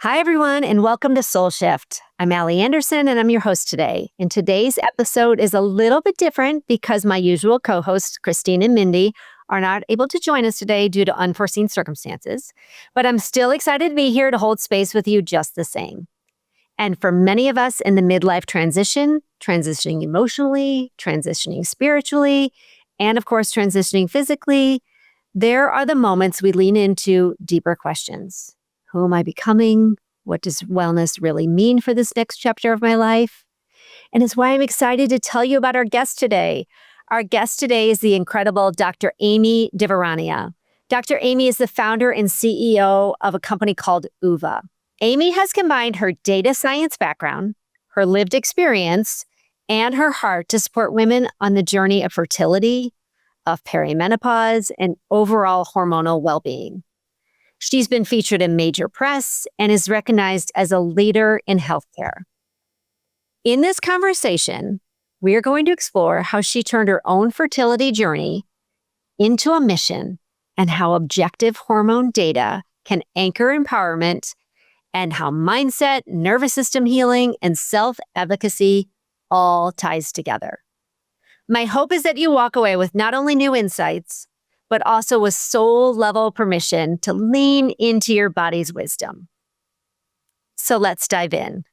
Hi, everyone, and welcome to SoulShift. I'm Allie Anderson, and I'm your host today. And today's episode is a little bit different because my usual co-hosts, Christine and Mindy, are not able to join us today due to unforeseen circumstances. But I'm still excited to be here to hold space with you just the same. And for many of us in the midlife transition, transitioning emotionally, transitioning spiritually, and of course, transitioning physically, there are the moments we lean into deeper questions. Who am I becoming? What does wellness really mean for this next chapter of my life? And it's why I'm excited to tell you about our guest today. Our guest today is the incredible Dr. Amy Divaraniya. Dr. Amy is the founder and CEO of a company called Oova. Amy has combined her data science background, her lived experience, and her heart to support women on the journey of fertility, of perimenopause, and overall hormonal well-being. She's been featured in major press and is recognized as a leader in healthcare. In this conversation, we are going to explore how she turned her own fertility journey into a mission and how objective hormone data can anchor empowerment and how mindset, nervous system healing, and self-efficacy all ties together. My hope is that you walk away with not only new insights, but also with soul-level permission to lean into your body's wisdom. So let's dive in.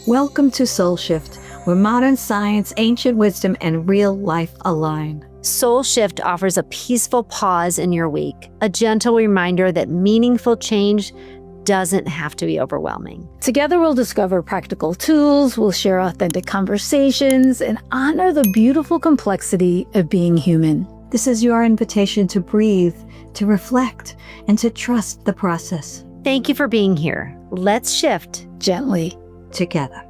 Welcome to SoulShift, where modern science, ancient wisdom, and real life align. SoulShift offers a peaceful pause in your week, a gentle reminder that meaningful change doesn't have to be overwhelming. Together, we'll discover practical tools, we'll share authentic conversations, and honor the beautiful complexity of being human. This is your invitation to breathe, to reflect, and to trust the process. Thank you for being here. Let's shift Gently together.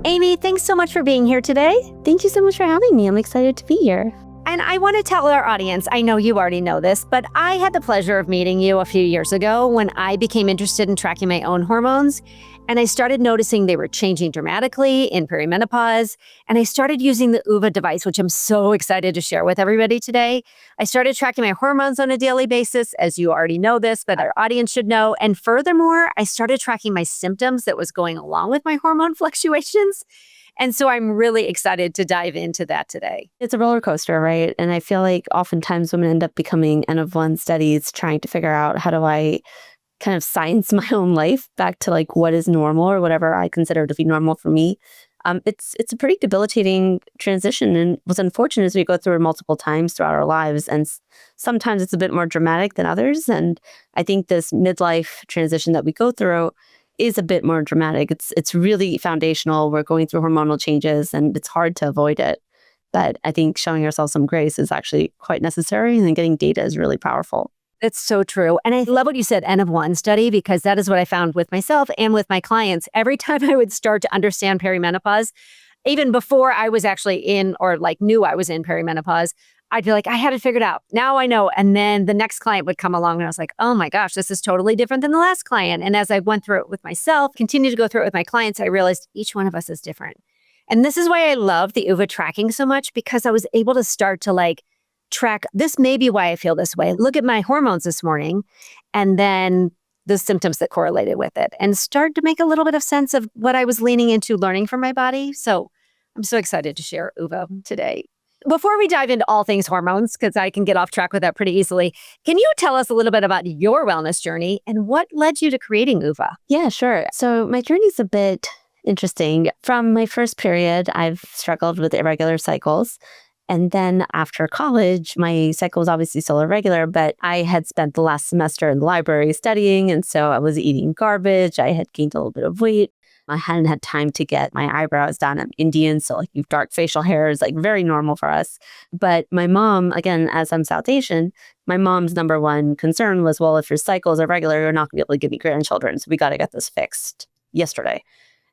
Amy, thanks so much for being here today. Thank you so much for having me. I'm excited to be here. And I want to tell our audience, I know you already know this, but I had the pleasure of meeting you a few years ago when I became interested in tracking my own hormones. And I started noticing they were changing dramatically in perimenopause. And I started using the Oova device, which I'm so excited to share with everybody today. I started tracking my hormones on a daily basis, as you already know this, but our audience should know. And furthermore, I started tracking my symptoms that was going along with my hormone fluctuations. And so I'm really excited to dive into that today. It's a roller coaster, right? And I feel like oftentimes women end up becoming N of one studies trying to figure out how do I kind of science my own life back to like what is normal or whatever I consider to be normal for me. It's a pretty debilitating transition. And what's unfortunate is we go through it multiple times throughout our lives. And sometimes it's a bit more dramatic than others. And I think this midlife transition that we go through is a bit more dramatic. It's really foundational. We're going through hormonal changes and it's hard to avoid it. But I think showing ourselves some grace is actually quite necessary, and then getting data is really powerful. It's so true. And I love what you said, N of one study, because that is what I found with myself and with my clients. Every time I would start to understand perimenopause, even before I was actually in or like knew I was in perimenopause, I'd be like, I had it figured out. Now I know. And then the next client would come along and I was like, oh my gosh, this is totally different than the last client. And as I went through it with myself, continue to go through it with my clients, I realized each one of us is different. And this is why I love the Oova tracking so much, because I was able to start to like track, this may be why I feel this way. Look at my hormones this morning and then the symptoms that correlated with it and start to make a little bit of sense of what I was leaning into learning from my body. So I'm so excited to share Oova today. Before we dive into all things hormones, because I can get off track with that pretty easily, can you tell us a little bit about your wellness journey and what led you to creating Oova? Yeah, sure. So my journey's a bit interesting. From my first period, I've struggled with irregular cycles. And then after college, my cycle was obviously still irregular, but I had spent the last semester in the library studying. And so I was eating garbage. I had gained a little bit of weight. I hadn't had time to get my eyebrows done. I'm Indian, so like dark facial hair is like very normal for us. But my mom, again, as I'm South Asian, my mom's number one concern was, well, if your cycles are regular, you're not going to be able to give me grandchildren. So we got to get this fixed yesterday.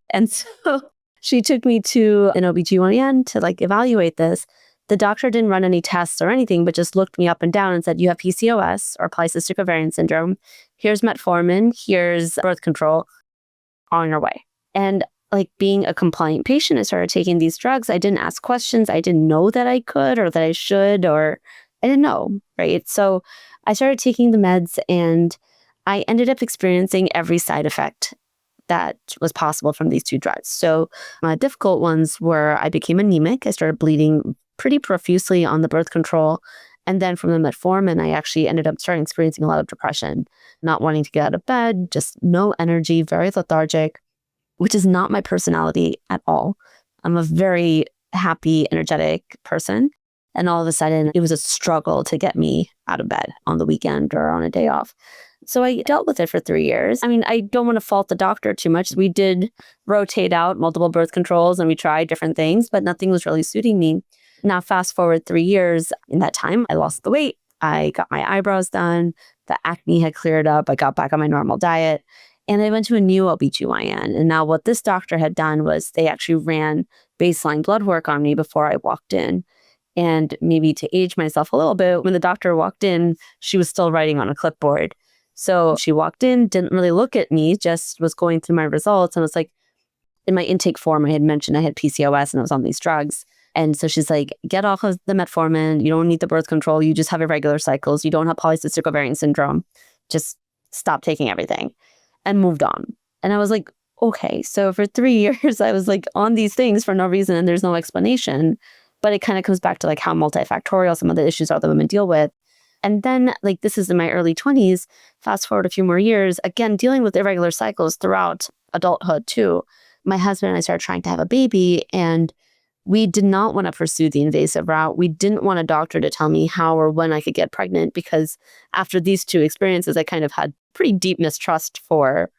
And so she took me to an OBGYN to like evaluate this. The doctor didn't run any tests or anything, but just looked me up and down and said, you have PCOS or polycystic ovarian syndrome. Here's metformin. Here's birth control. On your way. And like being a compliant patient, I started taking these drugs. I didn't ask questions. I didn't know that I could or that I should, or I didn't know, right? So I started taking the meds and I ended up experiencing every side effect that was possible from these two drugs. So my difficult ones were I became anemic. I started bleeding pretty profusely on the birth control. And then from the metformin, I actually ended up starting experiencing a lot of depression, not wanting to get out of bed, just no energy, very lethargic, which is not my personality at all. I'm a very happy, energetic person. And all of a sudden, it was a struggle to get me out of bed on the weekend or on a day off. So I dealt with it for 3 years. I mean, I don't want to fault the doctor too much. We did rotate out multiple birth controls and we tried different things, but nothing was really suiting me. Now, fast forward 3 years. In that time, I lost the weight. I got my eyebrows done. The acne had cleared up. I got back on my normal diet. And I went to a new OBGYN. And now what this doctor had done was they actually ran baseline blood work on me before I walked in. And maybe to age myself a little bit, when the doctor walked in, she was still writing on a clipboard. So she walked in, didn't really look at me, just was going through my results and was like, in my intake form, I had mentioned I had PCOS and I was on these drugs. And so she's like, get off of the metformin. You don't need the birth control. You just have irregular cycles. You don't have polycystic ovarian syndrome. Just stop taking everything, and moved on. And I was like, okay, so for 3 years, I was like on these things for no reason and there's no explanation. But it kind of comes back to like how multifactorial some of the issues are that women deal with. And then like this is in my early 20s, fast forward a few more years, again, dealing with irregular cycles throughout adulthood too. My husband and I started trying to have a baby and we did not want to pursue the invasive route. We didn't want a doctor to tell me how or when I could get pregnant because after these two experiences, I kind of had pretty deep mistrust for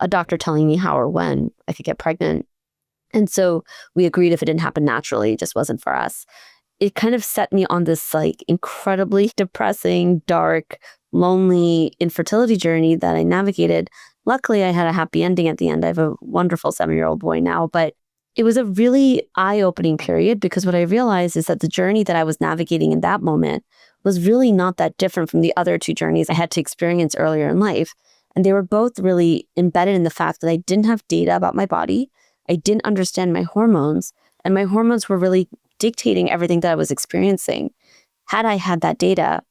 a doctor telling me how or when I could get pregnant. And so we agreed if it didn't happen naturally, it just wasn't for us. It kind of set me on this like incredibly depressing, dark, lonely infertility journey that I navigated. Luckily, I had a happy ending at the end. I have a wonderful 7-year-old boy now, but it was a really eye-opening period because what I realized is that the journey that I was navigating in that moment was really not that different from the other two journeys I had to experience earlier in life. And they were both really embedded in the fact that I didn't have data about my body. I didn't understand my hormones, and my hormones were really dictating everything that I was experiencing. Had I had that data,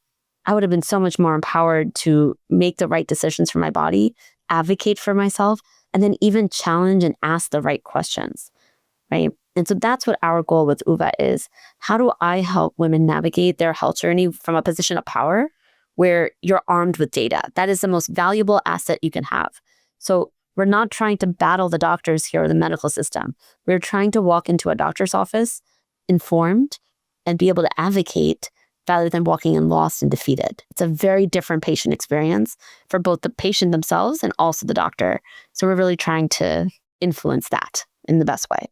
I would have been so much more empowered to make the right decisions for my body, advocate for myself, and then even challenge and ask the right questions, right? And so that's what our goal with Oova is. How do I help women navigate their health journey from a position of power where you're armed with data? That is the most valuable asset you can have. So we're not trying to battle the doctors here or the medical system. We're trying to walk into a doctor's office informed and be able to advocate rather than walking in lost and defeated. It's a very different patient experience for both the patient themselves and also the doctor. So we're really trying to influence that in the best way.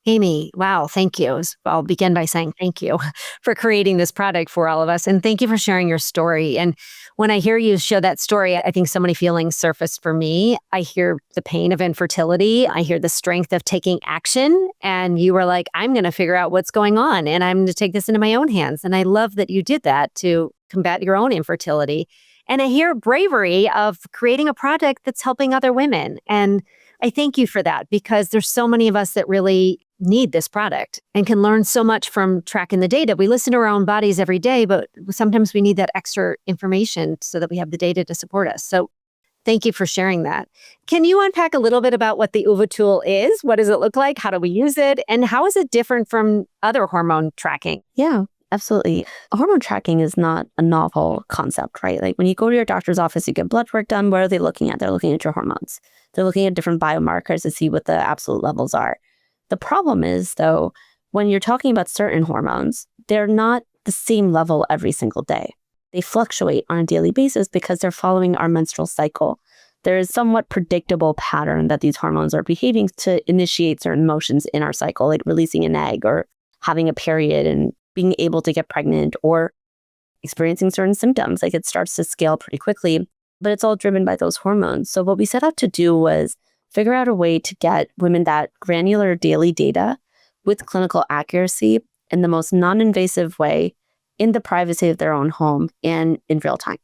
Amy, wow, thank you. I'll begin by saying thank you for creating this product for all of us. And thank you for sharing your story. And when I hear you show that story, I think so many feelings surfaced for me. I hear the pain of infertility. I hear the strength of taking action. And you were like, I'm going to figure out what's going on and I'm going to take this into my own hands. And I love that you did that to combat your own infertility. And I hear bravery of creating a product that's helping other women. And I thank you for that because there's so many of us that really need this product and can learn so much from tracking the data. We listen to our own bodies every day, but sometimes we need that extra information so that we have the data to support us. So thank you for sharing that. Can you unpack a little bit about what the Oova tool is? What does it look like? How do we use it? And how is it different from other hormone tracking? Yeah, absolutely. Hormone tracking is not a novel concept, right? Like when you go to your doctor's office, you get blood work done. What are they looking at? They're looking at your hormones. They're looking at different biomarkers to see what the absolute levels are. The problem is, though, when you're talking about certain hormones, they're not the same level every single day. They fluctuate on a daily basis because they're following our menstrual cycle. There is somewhat predictable pattern that these hormones are behaving to initiate certain motions in our cycle, like releasing an egg or having a period and being able to get pregnant or experiencing certain symptoms. Like it starts to scale pretty quickly, but it's all driven by those hormones. So what we set out to do was figure out a way to get women that granular daily data with clinical accuracy in the most non-invasive way in the privacy of their own home and in real time.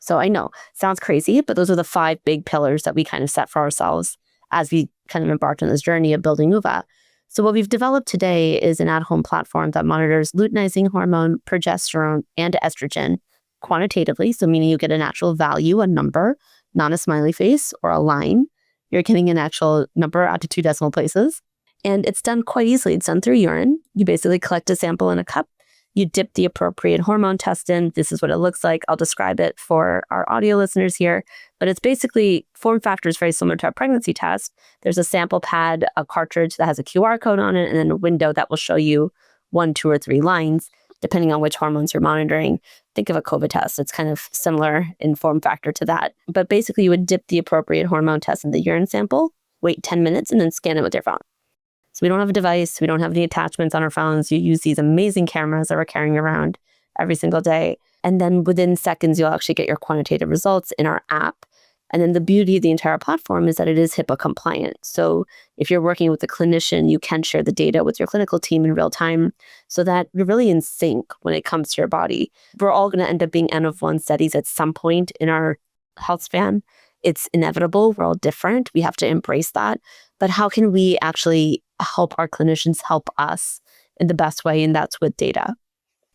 So I know, sounds crazy, but those are the 5 big pillars that we kind of set for ourselves as we kind of embarked on this journey of building Oova. So what we've developed today is an at-home platform that monitors luteinizing hormone, progesterone, and estrogen quantitatively, so meaning you get an actual value, a number, not a smiley face or a line. You're getting an actual number out to 2 decimal places. And it's done quite easily. It's done through urine. You basically collect a sample in a cup. You dip the appropriate hormone test in. This is what it looks like. I'll describe it for our audio listeners here. But it's basically, form factor is very similar to a pregnancy test. There's a sample pad, a cartridge that has a QR code on it, and then a window that will show you 1, 2, or 3 lines, depending on which hormones you're monitoring. Think of a COVID test. It's kind of similar in form factor to that. But basically, you would dip the appropriate hormone test in the urine sample, wait 10 minutes, and then scan it with your phone. So we don't have a device. We don't have any attachments on our phones. You use these amazing cameras that we're carrying around every single day. And then within seconds, you'll actually get your quantitative results in our app. And then the beauty of the entire platform is that it is HIPAA compliant. So if you're working with a clinician, you can share the data with your clinical team in real time so that you're really in sync when it comes to your body. We're all going to end up being N of 1 studies at some point in our health span. It's inevitable. We're all different. We have to embrace that. But how can we actually help our clinicians help us in the best way? And that's with data.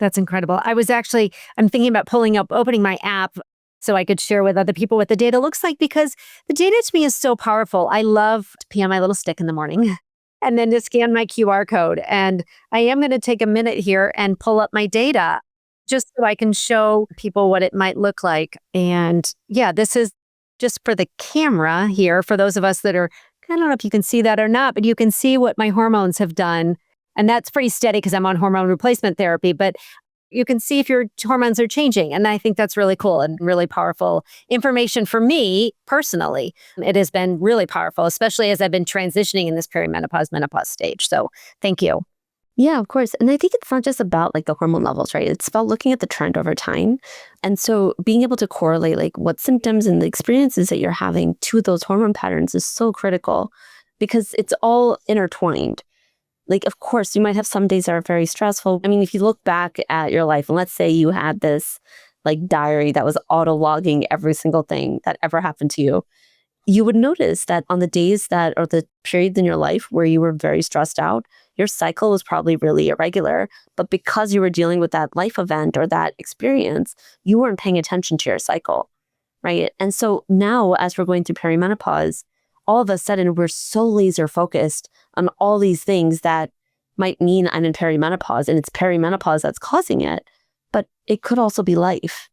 That's incredible. I'm thinking about opening my app so I could share with other people what the data looks like, because the data to me is so powerful. I love to pee on my little stick in the morning and then to scan my QR code. And I am going to take a minute here and pull up my data just so I can show people what it might look like. And yeah, this is just for the camera here, for those of us that are, I don't know if you can see that or not, but you can see what my hormones have done. And that's pretty steady because I'm on hormone replacement therapy, but you can see if your hormones are changing. And I think that's really cool and really powerful information for me personally. It has been really powerful, especially as I've been transitioning in this menopause stage. So thank you. Yeah, of course. And I think it's not just about like the hormone levels, right? It's about looking at the trend over time. And so being able to correlate like what symptoms and the experiences that you're having to those hormone patterns is so critical because it's all intertwined. Like, of course, you might have some days that are very stressful. I mean, if you look back at your life and let's say you had this like diary that was auto-logging every single thing that ever happened to you, you would notice that on the days that or the periods in your life where you were very stressed out, your cycle was probably really irregular. But because you were dealing with that life event or that experience, you weren't paying attention to your cycle, right? And so now as we're going through perimenopause, all of a sudden we're so laser focused on all these things that might mean I'm in perimenopause and it's perimenopause that's causing it, but it could also be life.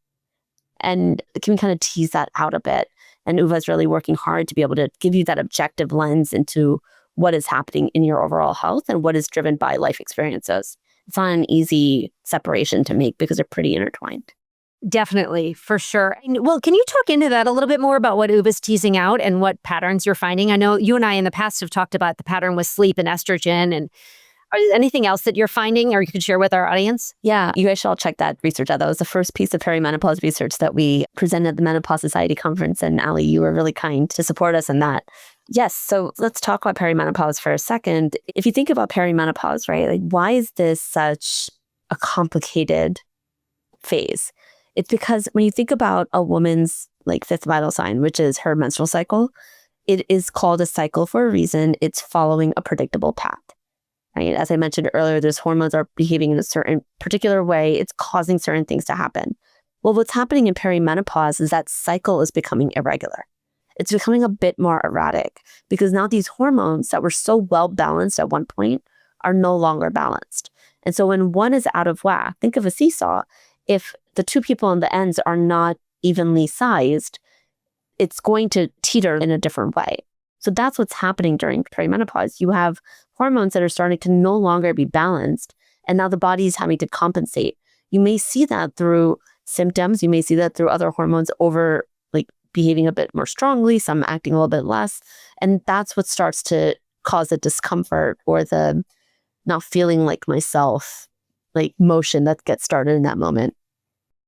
And can we kind of tease that out a bit? And Oova is really working hard to be able to give you that objective lens into what is happening in your overall health and what is driven by life experiences. It's not an easy separation to make because they're pretty intertwined. Definitely, for sure. Well, can you talk into that a little bit more about what Oova's teasing out and what patterns you're finding? I know you and I in the past have talked about the pattern with sleep and estrogen. And is anything else that you're finding or you could share with our audience? Yeah, you guys should all check that research out. That was the first piece of perimenopause research that we presented at the Menopause Society conference. And Ali, you were really kind to support us in that. Yes, so let's talk about perimenopause for a second. If you think about perimenopause, right, like why is this such a complicated phase? It's because when you think about a woman's like fifth vital sign, which is her menstrual cycle, it is called a cycle for a reason. It's following a predictable path, right? As I mentioned earlier, those hormones are behaving in a certain particular way. It's causing certain things to happen. Well, what's happening in perimenopause is that cycle is becoming irregular. It's becoming a bit more erratic because now these hormones that were so well balanced at one point are no longer balanced. And so when one is out of whack, think of a seesaw. If the two people on the ends are not evenly sized, it's going to teeter in a different way. So that's what's happening during perimenopause. You have hormones that are starting to no longer be balanced, and now the body is having to compensate. You may see that through symptoms. You may see that through other hormones over like behaving a bit more strongly, some acting a little bit less. And that's what starts to cause the discomfort or the not feeling like myself, like motion that gets started in that moment.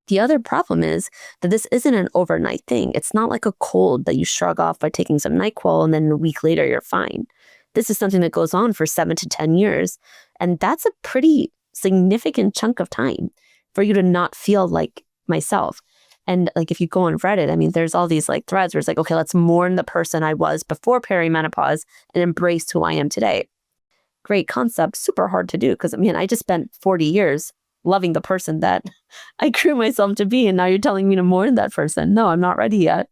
The other problem is that this isn't an overnight thing. It's not like a cold that you shrug off by taking some NyQuil and then a week later you're fine. This is something that goes on for 7 to 10 years. And that's a pretty significant chunk of time for you to not feel like myself. And like if you go on Reddit, I mean, there's all these like threads where it's like, okay, let's mourn the person I was before perimenopause and embrace who I am today. Great concept, super hard to do because I mean, I just spent 40 years loving the person that I grew myself to be. And now you're telling me to mourn that person. No, I'm not ready yet.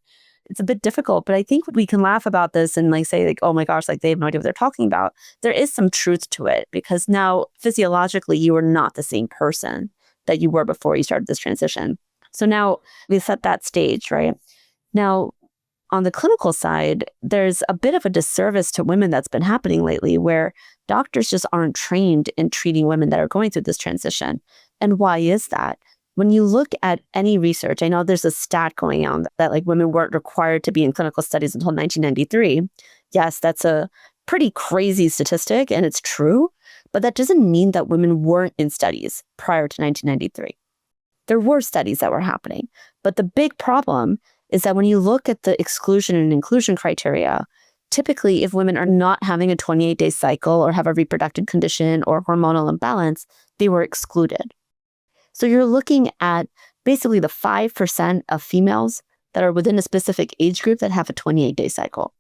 it's a bit difficult, but I think we can laugh about this and say oh my gosh, they have no idea what they're talking about. There is some truth to it because now physiologically you are not the same person that you were before you started this transition. So now we set that stage, right? Now, on the clinical side, there's a bit of a disservice to women that's been happening lately where doctors just aren't trained in treating women that are going through this transition. And why is that? When you look at any research, I know there's a stat going on that women weren't required to be in clinical studies until 1993. Yes, that's a pretty crazy statistic and it's true, but that doesn't mean that women weren't in studies prior to 1993. There were studies that were happening, but the big problem is that when you look at the exclusion and inclusion criteria, typically if women are not having a 28-day cycle or have a reproductive condition or hormonal imbalance, they were excluded. So you're looking at basically the 5% of females that are within a specific age group that have a 28-day cycle.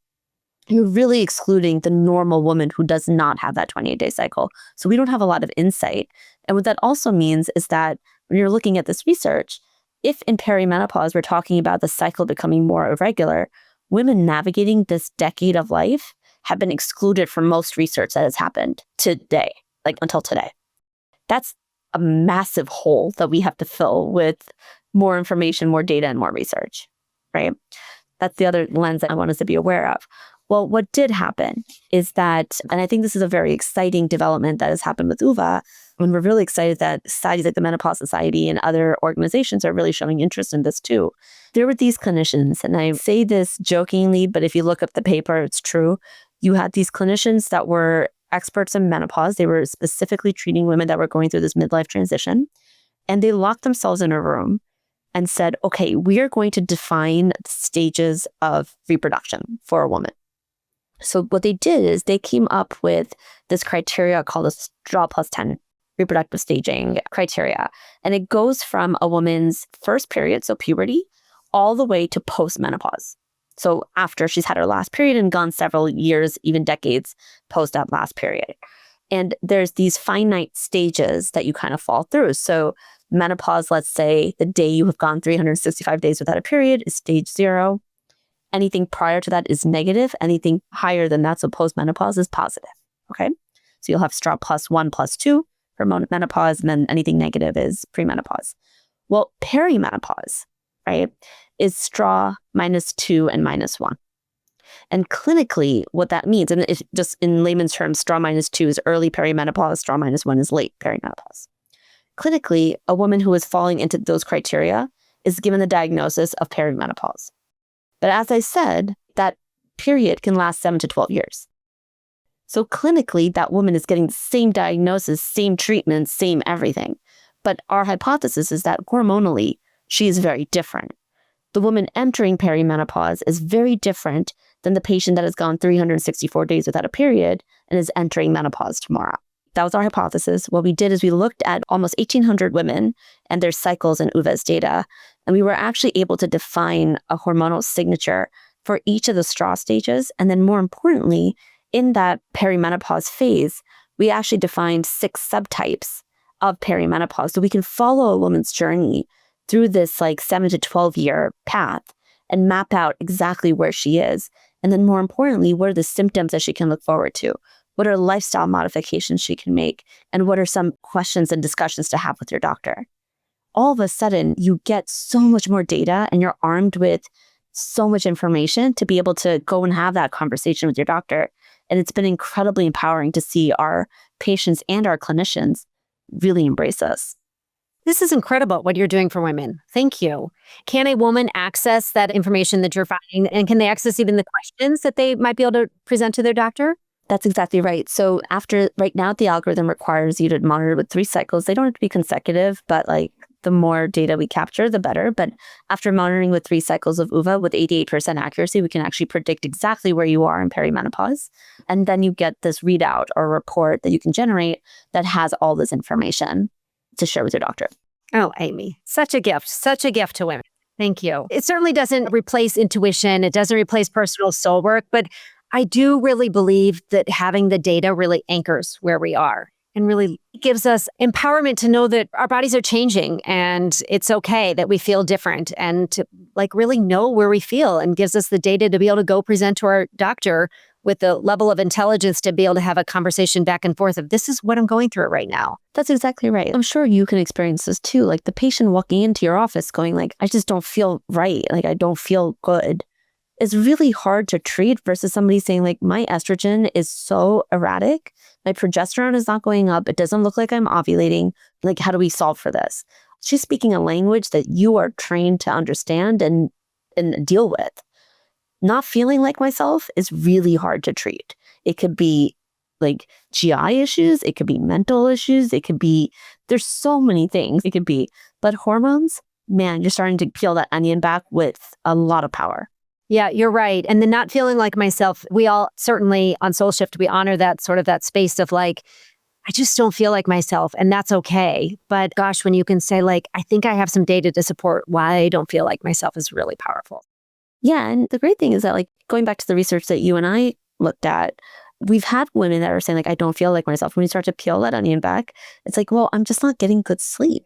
You're really excluding the normal woman who does not have that 28-day cycle. So we don't have a lot of insight. And what that also means is that when you're looking at this research, if in perimenopause we're talking about the cycle becoming more irregular, women navigating this decade of life have been excluded from most research that has happened today, until today. That's a massive hole that we have to fill with more information, more data, and more research, right? That's the other lens that I want us to be aware of. Well, what did happen is that, and I think this is a very exciting development that has happened with Oova, and we're really excited that societies like the Menopause Society and other organizations are really showing interest in this too. There were these clinicians, and I say this jokingly, but if you look up the paper, it's true. You had these clinicians that were experts in menopause. They were specifically treating women that were going through this midlife transition, and they locked themselves in a room and said, okay, we are going to define stages of reproduction for a woman. So what they did is they came up with this criteria called a straw plus 10 reproductive staging criteria. And it goes from a woman's first period, so puberty, all the way to postmenopause. So after she's had her last period and gone several years, even decades post that last period. And there's these finite stages that you kind of fall through. So menopause, let's say the day you have gone 365 days without a period is stage 0. Anything prior to that is negative. Anything higher than that, so postmenopause, is positive. Okay? So you'll have straw plus 1 plus 2 for menopause, and then anything negative is premenopause. Well, perimenopause, right, is straw minus 2 and minus 1. And clinically, what that means, and if just in layman's terms, straw minus 2 is early perimenopause, straw minus 1 is late perimenopause. Clinically, a woman who is falling into those criteria is given the diagnosis of perimenopause. But as I said, that period can last 7 to 12 years. So clinically, that woman is getting the same diagnosis, same treatment, same everything. But our hypothesis is that hormonally, she is very different. The woman entering perimenopause is very different than the patient that has gone 364 days without a period and is entering menopause tomorrow. That was our hypothesis. What we did is we looked at almost 1,800 women and their cycles in Oova's data, and we were actually able to define a hormonal signature for each of the straw stages. And then more importantly, in that perimenopause phase, we actually defined 6 subtypes of perimenopause. So we can follow a woman's journey through this 7 to 12 year path and map out exactly where she is. And then more importantly, what are the symptoms that she can look forward to? What are lifestyle modifications she can make? And what are some questions and discussions to have with your doctor? All of a sudden, you get so much more data and you're armed with so much information to be able to go and have that conversation with your doctor. And it's been incredibly empowering to see our patients and our clinicians really embrace us. This is incredible what you're doing for women. Thank you. Can a woman access that information that you're finding? And can they access even the questions that they might be able to present to their doctor? That's exactly right. So right now, the algorithm requires you to monitor with 3 cycles. They don't have to be consecutive, but the more data we capture, the better. But after monitoring with 3 cycles of Oova with 88% accuracy, we can actually predict exactly where you are in perimenopause. And then you get this readout or report that you can generate that has all this information to share with your doctor. Oh, Amy, such a gift to women. Thank you. It certainly doesn't replace intuition. It doesn't replace personal soul work, but I do really believe that having the data really anchors where we are. and really gives us empowerment to know that our bodies are changing and it's okay that we feel different, and to like really know where we feel, and gives us the data to be able to go present to our doctor with the level of intelligence to be able to have a conversation back and forth of, this is what I'm going through right now. That's exactly right. I'm sure you can experience this too. Like the patient walking into your office going like, I just don't feel right. Like I don't feel good. It's really hard to treat versus somebody saying like, my estrogen is so erratic. My progesterone is not going up. It doesn't look like I'm ovulating. Like, how do we solve for this? She's speaking a language that you are trained to understand and deal with. Not feeling like myself is really hard to treat. It could be like GI issues. It could be mental issues. There's so many things it could be. But hormones, man, you're starting to peel that onion back with a lot of power. Yeah, you're right. And the not feeling like myself, we all certainly on SoulShift, we honor that sort of that space of like, I just don't feel like myself, and that's okay. But gosh, when you can say like, I think I have some data to support why I don't feel like myself is really powerful. Yeah. And the great thing is that like going back to the research that you and I looked at, we've had women that are saying like, I don't feel like myself. When you start to peel that onion back, it's like, well, I'm just not getting good sleep.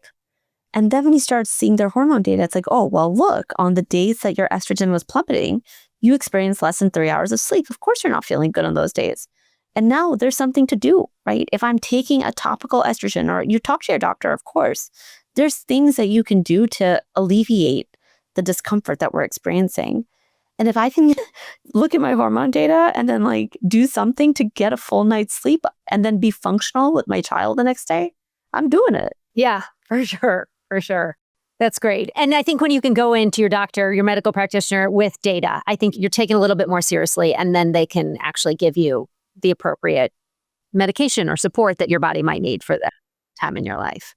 And then when you start seeing their hormone data, it's like, oh, well, look, on the days that your estrogen was plummeting, you experienced less than 3 hours of sleep. Of course, you're not feeling good on those days. And now there's something to do, right? If I'm taking a topical estrogen, or you talk to your doctor, of course, there's things that you can do to alleviate the discomfort that we're experiencing. And if I can look at my hormone data and then like do something to get a full night's sleep and then be functional with my child the next day, I'm doing it. Yeah, for sure. For sure. That's great. And I think when you can go into your doctor, your medical practitioner with data, I think you're taken a little bit more seriously, and then they can actually give you the appropriate medication or support that your body might need for that time in your life.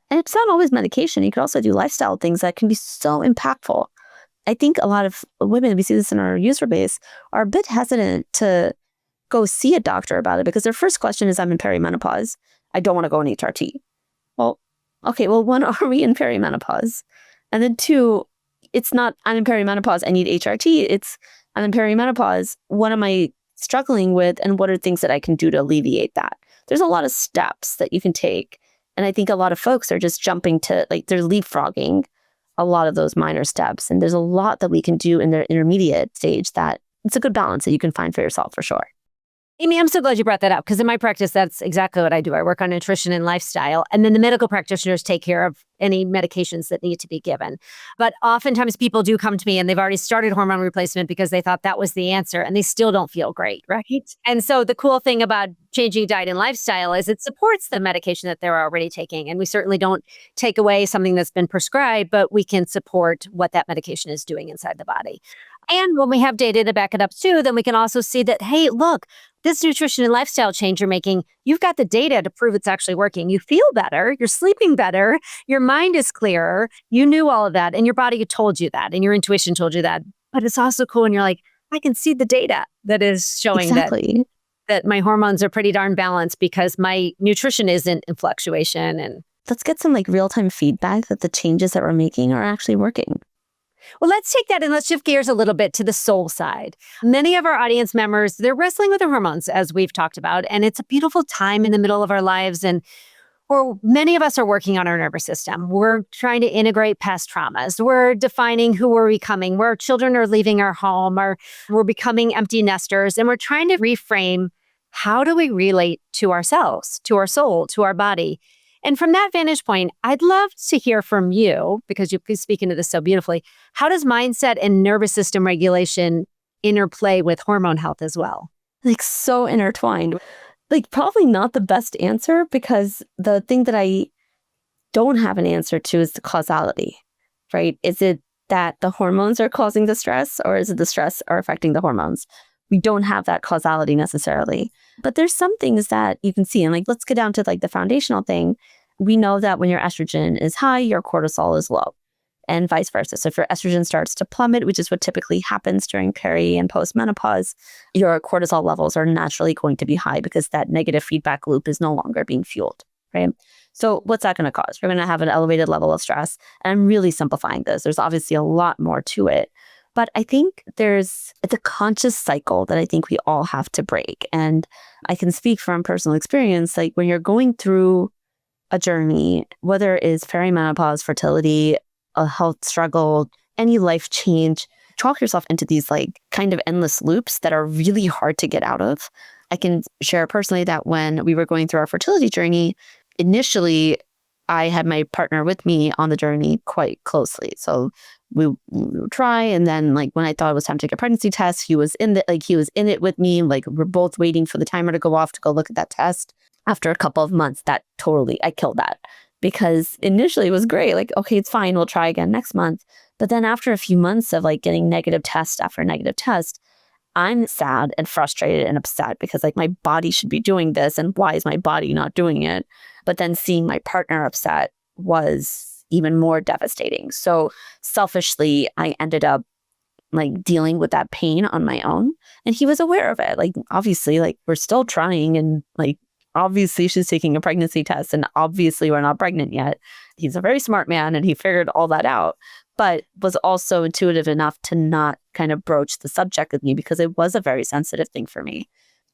And it's not always medication. You could also do lifestyle things that can be so impactful. I think a lot of women, we see this in our user base, are a bit hesitant to go see a doctor about it because their first question is, I'm in perimenopause. I don't want to go on HRT. Well, okay, well, one, are we in perimenopause? And then two, it's not, I'm in perimenopause, I need HRT. It's, I'm in perimenopause. What am I struggling with? And what are things that I can do to alleviate that? There's a lot of steps that you can take. And I think a lot of folks are just jumping to, like, they're leapfrogging a lot of those minor steps. And there's a lot that we can do in the intermediate stage that it's a good balance that you can find for yourself for sure. Amy, I'm so glad you brought that up, because in my practice, that's exactly what I do. I work on nutrition and lifestyle, and then the medical practitioners take care of any medications that need to be given. But oftentimes people do come to me and they've already started hormone replacement because they thought that was the answer, and they still don't feel great, right? And so the cool thing about changing diet and lifestyle is it supports the medication that they're already taking. And we certainly don't take away something that's been prescribed, but we can support what that medication is doing inside the body. And when we have data to back it up too, then we can also see that, hey, look, this nutrition and lifestyle change you're making, you've got the data to prove it's actually working. You feel better, you're sleeping better, your mind is clearer, you knew all of that, and your body told you that, and your intuition told you that. But it's also cool when you're like, I can see the data that is showing that my hormones are pretty darn balanced because my nutrition isn't in fluctuation. And let's get some like real-time feedback that the changes that we're making are actually working. Well, let's take that and let's shift gears a little bit to the soul side. Many of our audience members, they're wrestling with their hormones, as we've talked about, and it's a beautiful time in the middle of our lives. And many of us are working on our nervous system. We're trying to integrate past traumas. We're defining who we're becoming, where our children are leaving our home, or we're becoming empty nesters. And we're trying to reframe, how do we relate to ourselves, to our soul, to our body? And from that vantage point, I'd love to hear from you, because you speak into this so beautifully. How does mindset and nervous system regulation interplay with hormone health as well? Like so intertwined. Like probably not the best answer, because the thing that I don't have an answer to is the causality, right? Is it that the hormones are causing the stress, or is it the stress are affecting the hormones? We don't have that causality necessarily. But there's some things that you can see. And like, let's get down to like the foundational thing. We know that when your estrogen is high, your cortisol is low, and vice versa. So if your estrogen starts to plummet, which is what typically happens during peri and postmenopause, your cortisol levels are naturally going to be high because that negative feedback loop is no longer being fueled, right? So what's that going to cause? We're going to have an elevated level of stress. And I'm really simplifying this. There's obviously a lot more to it. But I think it's a conscious cycle that I think we all have to break. And I can speak from personal experience, like when you're going through a journey, whether it is perimenopause, fertility, a health struggle, any life change, talk yourself into these like kind of endless loops that are really hard to get out of. I can share personally that when we were going through our fertility journey, initially I had my partner with me on the journey quite closely. So we would try, and then like when I thought it was time to take a pregnancy test, he was in it with me. Like we're both waiting for the timer to go off to go look at that test. After a couple of months, I killed that, because initially it was great. Like, okay, it's fine. We'll try again next month. But then after a few months of like getting negative test after negative test, I'm sad and frustrated and upset because like my body should be doing this, and why is my body not doing it? But then seeing my partner upset was even more devastating. So selfishly, I ended up like dealing with that pain on my own, and he was aware of it. Like obviously, like we're still trying, and like obviously she's taking a pregnancy test, and obviously we're not pregnant yet. He's a very smart man, and he figured all that out, but was also intuitive enough to not kind of broach the subject with me because it was a very sensitive thing for me.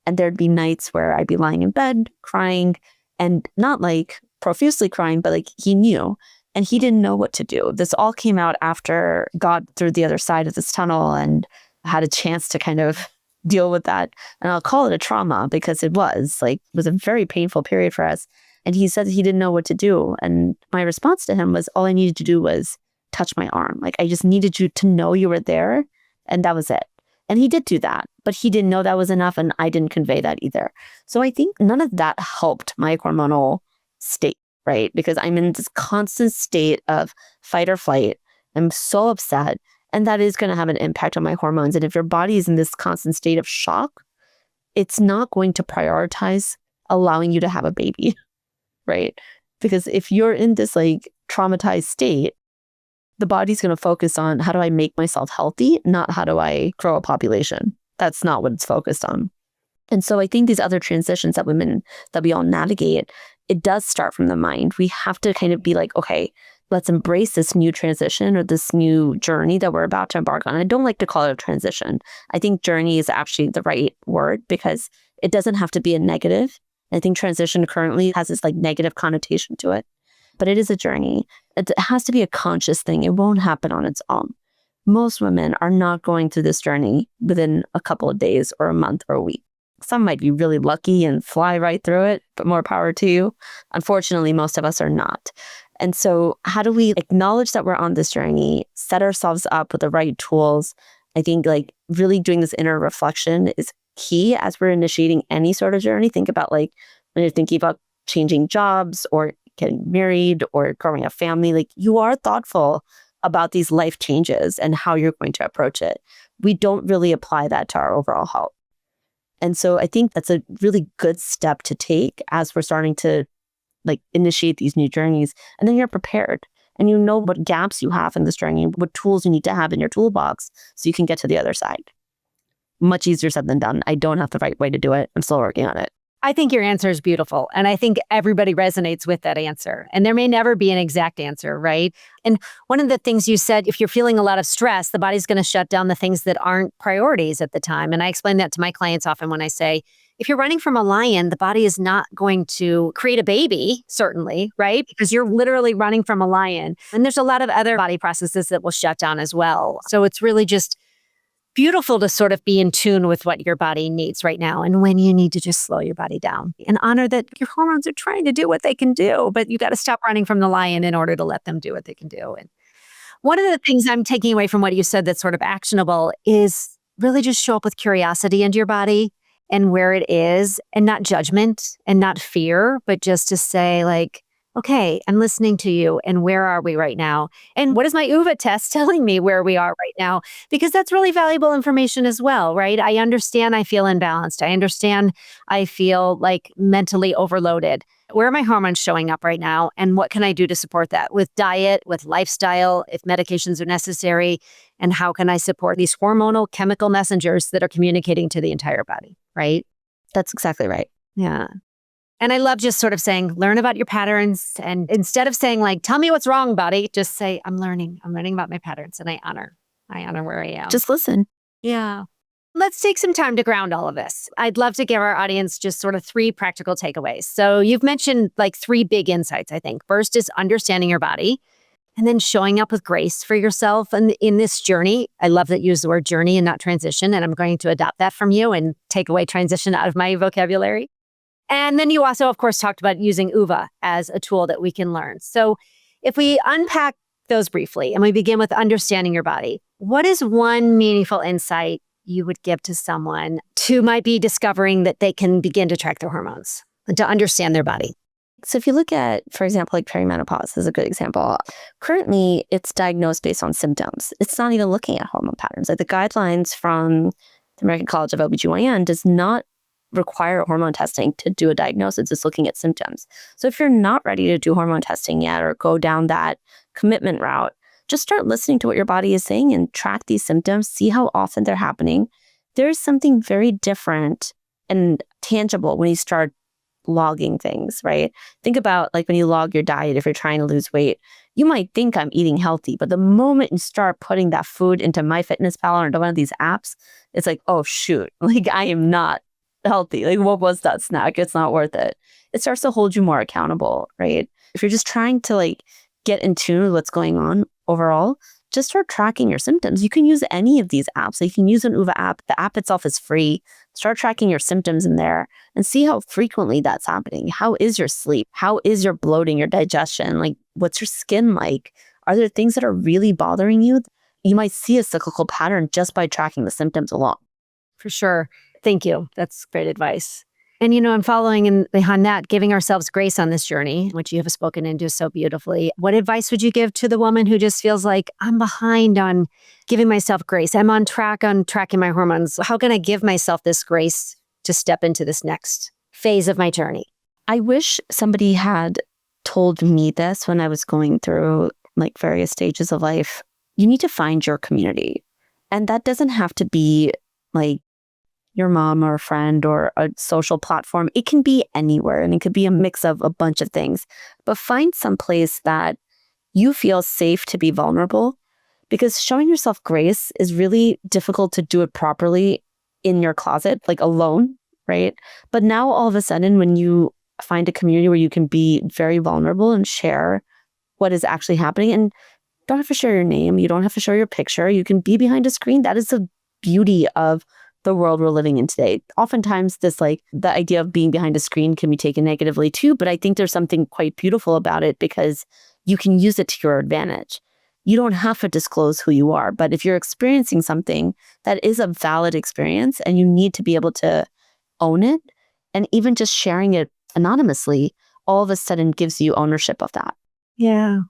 And there'd be nights where I'd be lying in bed crying, and not like profusely crying, but like he knew, and he didn't know what to do. This all came out after got through the other side of this tunnel and had a chance to kind of deal with that. And I'll call it a trauma because it was a very painful period for us. And he said he didn't know what to do. And my response to him was, all I needed to do was touch my arm. Like I just needed you to know you were there. And that was it. And he did do that, but he didn't know that was enough. And I didn't convey that either. So I think none of that helped my hormonal state, right? Because I'm in this constant state of fight or flight. I'm so upset. And that is going to have an impact on my hormones. And if your body is in this constant state of shock, it's not going to prioritize allowing you to have a baby, right? Because if you're in this like traumatized state, the body's going to focus on how do I make myself healthy, not how do I grow a population. That's not what it's focused on. And so I think these other transitions that we all navigate, it does start from the mind. We have to kind of be like, okay, let's embrace this new transition or this new journey that we're about to embark on. I don't like to call it a transition. I think journey is actually the right word because it doesn't have to be a negative. I think transition currently has this like negative connotation to it, but it is a journey. It has to be a conscious thing. It won't happen on its own. Most women are not going through this journey within a couple of days or a month or a week. Some might be really lucky and fly right through it, but more power to you. Unfortunately, most of us are not. And so how do we acknowledge that we're on this journey, set ourselves up with the right tools? I think like really doing this inner reflection is key as we're initiating any sort of journey. Think about like when you're thinking about changing jobs or getting married or growing a family, like you are thoughtful about these life changes and how you're going to approach it. We don't really apply that to our overall health. And so I think that's a really good step to take as we're starting to like initiate these new journeys. And then you're prepared and you know what gaps you have in this journey, what tools you need to have in your toolbox so you can get to the other side. Much easier said than done. I don't have the right way to do it. I'm still working on it. I think your answer is beautiful. And I think everybody resonates with that answer. And there may never be an exact answer, right? And one of the things you said, if you're feeling a lot of stress, the body's going to shut down the things that aren't priorities at the time. And I explain that to my clients often when I say, if you're running from a lion, the body is not going to create a baby, certainly, right? Because you're literally running from a lion. And there's a lot of other body processes that will shut down as well. So it's really just beautiful to sort of be in tune with what your body needs right now and when you need to just slow your body down and honor that your hormones are trying to do what they can do, but you got to stop running from the lion in order to let them do what they can do. And one of the things I'm taking away from what you said that's sort of actionable is really just show up with curiosity into your body and where it is, and not judgment and not fear, but just to say like, okay, I'm listening to you. And where are we right now? And what is my Oova test telling me where we are right now? Because that's really valuable information as well, right? I understand I feel imbalanced. I understand I feel like mentally overloaded. Where are my hormones showing up right now? And what can I do to support that with diet, with lifestyle, if medications are necessary? And how can I support these hormonal chemical messengers that are communicating to the entire body, right? That's exactly right. Yeah. And I love just sort of saying, learn about your patterns. And instead of saying like, tell me what's wrong, body, just say, I'm learning about my patterns, and I honor I honor where I am. Just listen. Yeah. Let's take some time to ground all of this. I'd love to give our audience just sort of 3 practical takeaways. So you've mentioned like 3 big insights, I think. First is understanding your body and then showing up with grace for yourself. And in this journey, I love that you use the word journey and not transition. And I'm going to adopt that from you and take away transition out of my vocabulary. And then you also, of course, talked about using Oova as a tool that we can learn. So if we unpack those briefly and we begin with understanding your body, what is one meaningful insight you would give to someone who might be discovering that they can begin to track their hormones and to understand their body? So if you look at, for example, like perimenopause is a good example. Currently, it's diagnosed based on symptoms. It's not even looking at hormone patterns. Like the guidelines from the American College of OBGYN does not require hormone testing to do a diagnosis. It's looking at symptoms. So if you're not ready to do hormone testing yet or go down that commitment route, just start listening to what your body is saying and track these symptoms, see how often they're happening. There's something very different and tangible when you start logging things, right? Think about like when you log your diet, if you're trying to lose weight, you might think I'm eating healthy, but the moment you start putting that food into MyFitnessPal or into one of these apps, it's like, oh shoot, like I am not healthy. Like what was that snack? It's not worth it. It starts to hold you more accountable, right? If you're just trying to like get in tune with what's going on overall, just start tracking your symptoms. You can use any of these apps. So you can use an Oova app. The app itself is free. Start tracking your symptoms in there and see how frequently that's happening. How is your sleep? How is your bloating, your digestion? Like, what's your skin like? Are there things that are really bothering you? You might see a cyclical pattern just by tracking the symptoms alone. For sure. Thank you. That's great advice. And, I'm following in behind that, giving ourselves grace on this journey, which you have spoken into so beautifully. What advice would you give to the woman who just feels like I'm behind on giving myself grace? I'm on track on tracking my hormones. How can I give myself this grace to step into this next phase of my journey? I wish somebody had told me this when I was going through like various stages of life. You need to find your community. And that doesn't have to be like your mom or a friend or a social platform. It can be anywhere and it could be a mix of a bunch of things. But find some place that you feel safe to be vulnerable, because showing yourself grace is really difficult to do it properly in your closet, like alone, right? But now all of a sudden, when you find a community where you can be very vulnerable and share what is actually happening, and you don't have to share your name, you don't have to show your picture, you can be behind a screen. That is the beauty of the world we're living in today. Oftentimes this the idea of being behind a screen can be taken negatively too, but I think there's something quite beautiful about it because you can use it to your advantage. You don't have to disclose who you are, but if you're experiencing something that is a valid experience and you need to be able to own it, and even just sharing it anonymously, all of a sudden gives you ownership of that. Yeah.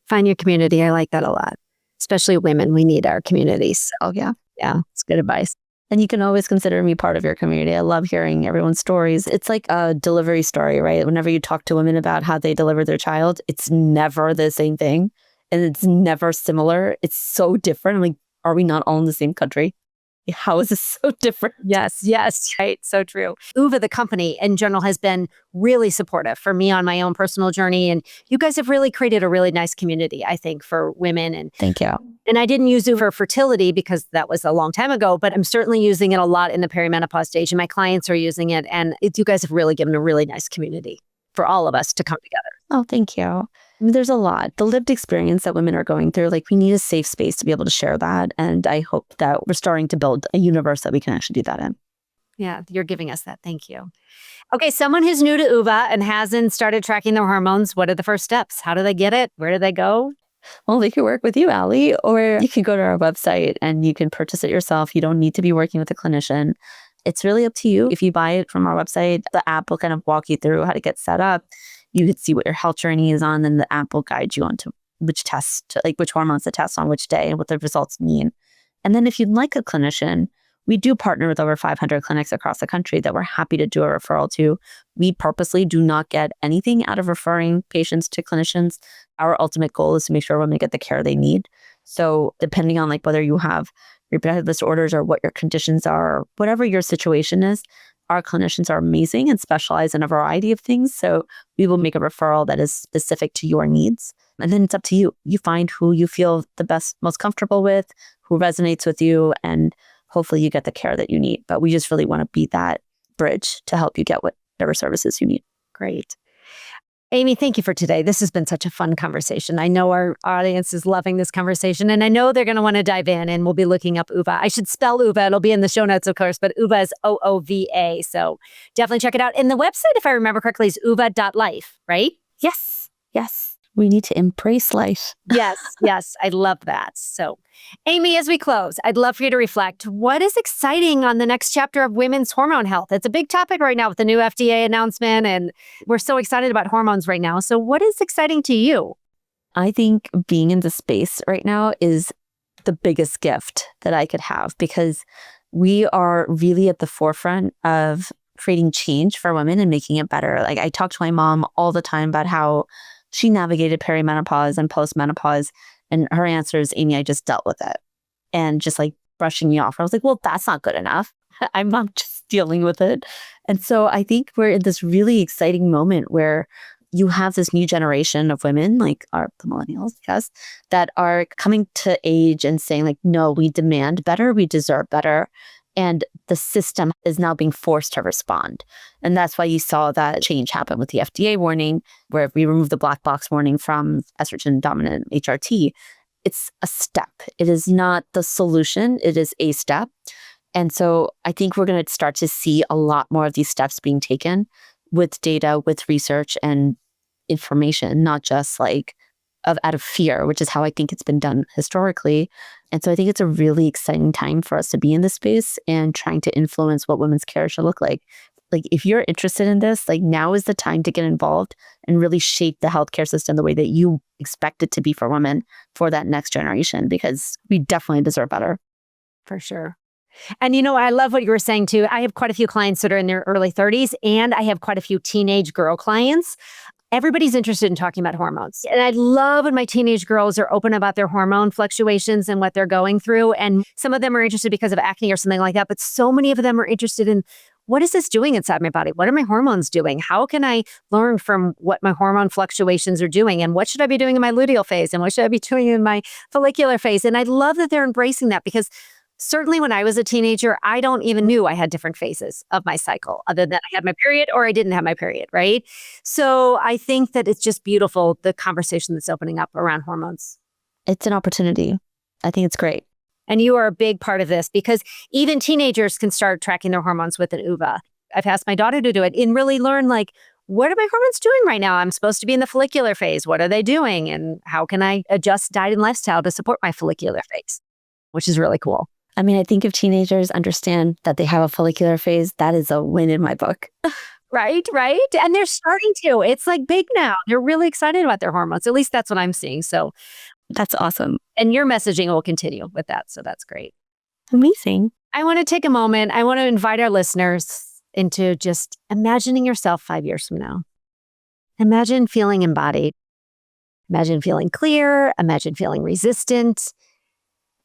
Find your community. I like that a lot. Especially women, we need our communities. Oh yeah. Yeah, it's good advice. And you can always consider me part of your community. I love hearing everyone's stories. It's like a delivery story, right? Whenever you talk to women about how they delivered their child, it's never the same thing. And it's never similar. It's so different. I'm like, are we not all in the same country? How is this so different? Yes, right. So true. Oova, the company in general, has been really supportive for me on my own personal journey. And you guys have really created a really nice community, I think, for women. And thank you. And I didn't use Oova for fertility because that was a long time ago, but I'm certainly using it a lot in the perimenopause stage. And my clients are using it. And you guys have really given a really nice community for all of us to come together. Oh, thank you. There's a lot. The lived experience that women are going through, we need a safe space to be able to share that. And I hope that we're starting to build a universe that we can actually do that in. Yeah, you're giving us that. Thank you. Okay, someone who's new to Oova and hasn't started tracking their hormones, what are the first steps? How do they get it? Where do they go? Well, they could work with you, Allie, or you can go to our website and you can purchase it yourself. You don't need to be working with a clinician. It's really up to you. If you buy it from our website, the app will kind of walk you through how to get set up. You could see what your health journey is on, and the app will guide you onto which tests, which hormones to test on which day and what the results mean. And then if you'd like a clinician, we do partner with over 500 clinics across the country that we're happy to do a referral to. We purposely do not get anything out of referring patients to clinicians. Our ultimate goal is to make sure women get the care they need. So depending on whether you have reproductive disorders or what your conditions are, or whatever your situation is, our clinicians are amazing and specialize in a variety of things. So we will make a referral that is specific to your needs. And then it's up to you. You find who you feel the best, most comfortable with, who resonates with you, and hopefully you get the care that you need. But we just really want to be that bridge to help you get whatever services you need. Great. Amy, thank you for today. This has been such a fun conversation. I know our audience is loving this conversation, and I know they're going to want to dive in, and we'll be looking up Oova. I should spell Oova. It'll be in the show notes, of course, but Oova is Oova. So definitely check it out. And the website, if I remember correctly, is oova.life, right? Yes. Yes. We need to embrace life. Yes. I love that. So, Amy, as we close, I'd love for you to reflect. What is exciting on the next chapter of women's hormone health? It's a big topic right now with the new FDA announcement, and we're so excited about hormones right now. So what is exciting to you? I think being in this space right now is the biggest gift that I could have, because we are really at the forefront of creating change for women and making it better. Like, I talk to my mom all the time about how she navigated perimenopause and postmenopause. And her answer is, Amy, I just dealt with it. And just like brushing me off. I was like, well, that's not good enough. I'm not just dealing with it. And so I think we're in this really exciting moment where you have this new generation of women, like the millennials, yes, that are coming to age and saying like, no, we demand better, we deserve better. And the system is now being forced to respond. And that's why you saw that change happen with the FDA warning, where we removed the black box warning from estrogen-dominant HRT. It's a step. It is not the solution. It is a step. And so I think we're going to start to see a lot more of these steps being taken with data, with research and information, not just like out of fear, which is how I think it's been done historically. And so I think it's a really exciting time for us to be in this space and trying to influence what women's care should look like. Like, if you're interested in this, like, now is the time to get involved and really shape the healthcare system the way that you expect it to be for women for that next generation, because we definitely deserve better. For sure. And I love what you were saying too. I have quite a few clients that are in their early 30s, and I have quite a few teenage girl clients. Everybody's interested in talking about hormones. And I love when my teenage girls are open about their hormone fluctuations and what they're going through. And some of them are interested because of acne or something like that. But so many of them are interested in, what is this doing inside my body? What are my hormones doing? How can I learn from what my hormone fluctuations are doing? And what should I be doing in my luteal phase? And what should I be doing in my follicular phase? And I love that they're embracing that, because certainly when I was a teenager, I don't even knew I had different phases of my cycle, other than I had my period or I didn't have my period, right? So I think that it's just beautiful, the conversation that's opening up around hormones. It's an opportunity. I think it's great. And you are a big part of this, because even teenagers can start tracking their hormones with an Oova. I've asked my daughter to do it and really learn, like, what are my hormones doing right now? I'm supposed to be in the follicular phase. What are they doing? And how can I adjust diet and lifestyle to support my follicular phase? Which is really cool. I mean, I think if teenagers understand that they have a follicular phase, that is a win in my book. Right. And they're starting to. It's like big now. They're really excited about their hormones. At least that's what I'm seeing. So that's awesome. And your messaging will continue with that. So that's great. Amazing. I want to take a moment. I want to invite our listeners into just imagining yourself 5 years from now. Imagine feeling embodied. Imagine feeling clear. Imagine feeling resistant.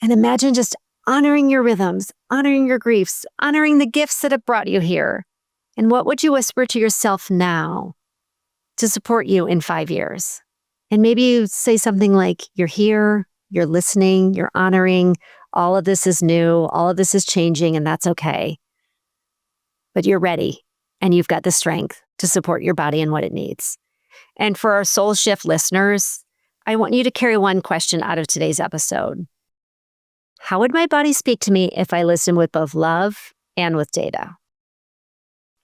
And imagine just honoring your rhythms, honoring your griefs, honoring the gifts that have brought you here. And what would you whisper to yourself now to support you in 5 years? And maybe you say something like, you're here, you're listening, you're honoring, all of this is new, all of this is changing, and that's okay. But you're ready, and you've got the strength to support your body and what it needs. And for our SoulShift listeners, I want you to carry one question out of today's episode. How would my body speak to me if I listen with both love and with data?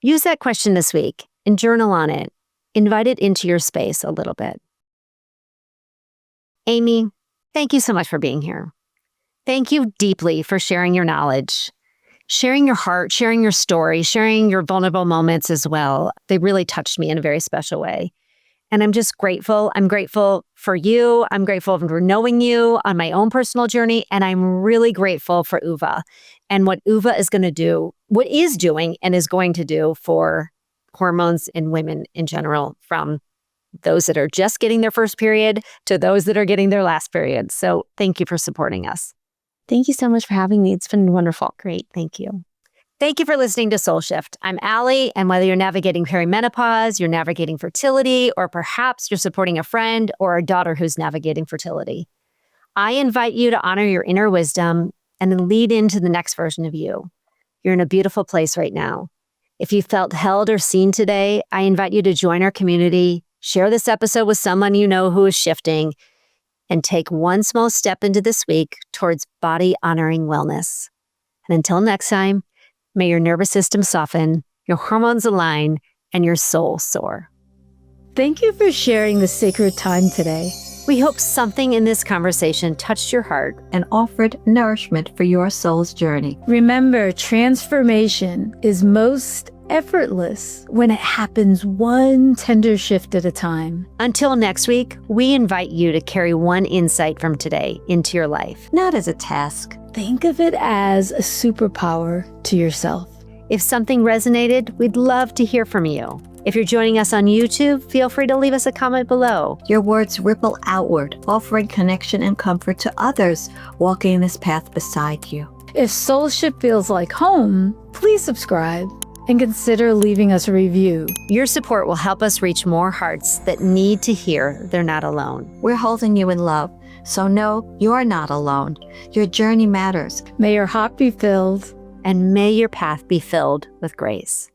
Use that question this week and journal on it. Invite it into your space a little bit. Amy, thank you so much for being here. Thank you deeply for sharing your knowledge, sharing your heart, sharing your story, sharing your vulnerable moments as well. They really touched me in a very special way. And I'm just grateful. I'm grateful for you. I'm grateful for knowing you on my own personal journey. And I'm really grateful for Oova and what Oova is going to do, what is doing and is going to do for hormones in women in general, from those that are just getting their first period to those that are getting their last period. So thank you for supporting us. Thank you so much for having me. It's been wonderful. Great. Thank you. Thank you for listening to SoulShift. I'm Allie, and whether you're navigating perimenopause, you're navigating fertility, or perhaps you're supporting a friend or a daughter who's navigating fertility, I invite you to honor your inner wisdom and then lead into the next version of you. You're in a beautiful place right now. If you felt held or seen today, I invite you to join our community, share this episode with someone you know who is shifting, and take one small step into this week towards body-honoring wellness. And until next time, may your nervous system soften, your hormones align, and your soul soar. Thank you for sharing the sacred time today. We hope something in this conversation touched your heart and offered nourishment for your soul's journey. Remember, transformation is most effortless when it happens one tender shift at a time. Until next week, we invite you to carry one insight from today into your life. Not as a task. Think of it as a superpower to yourself. If something resonated, we'd love to hear from you. If you're joining us on YouTube, feel free to leave us a comment below. Your words ripple outward, offering connection and comfort to others walking this path beside you. If SoulShift feels like home, please subscribe and consider leaving us a review. Your support will help us reach more hearts that need to hear they're not alone. We're holding you in love, so know you're not alone. Your journey matters. May your heart be filled, and may your path be filled with grace.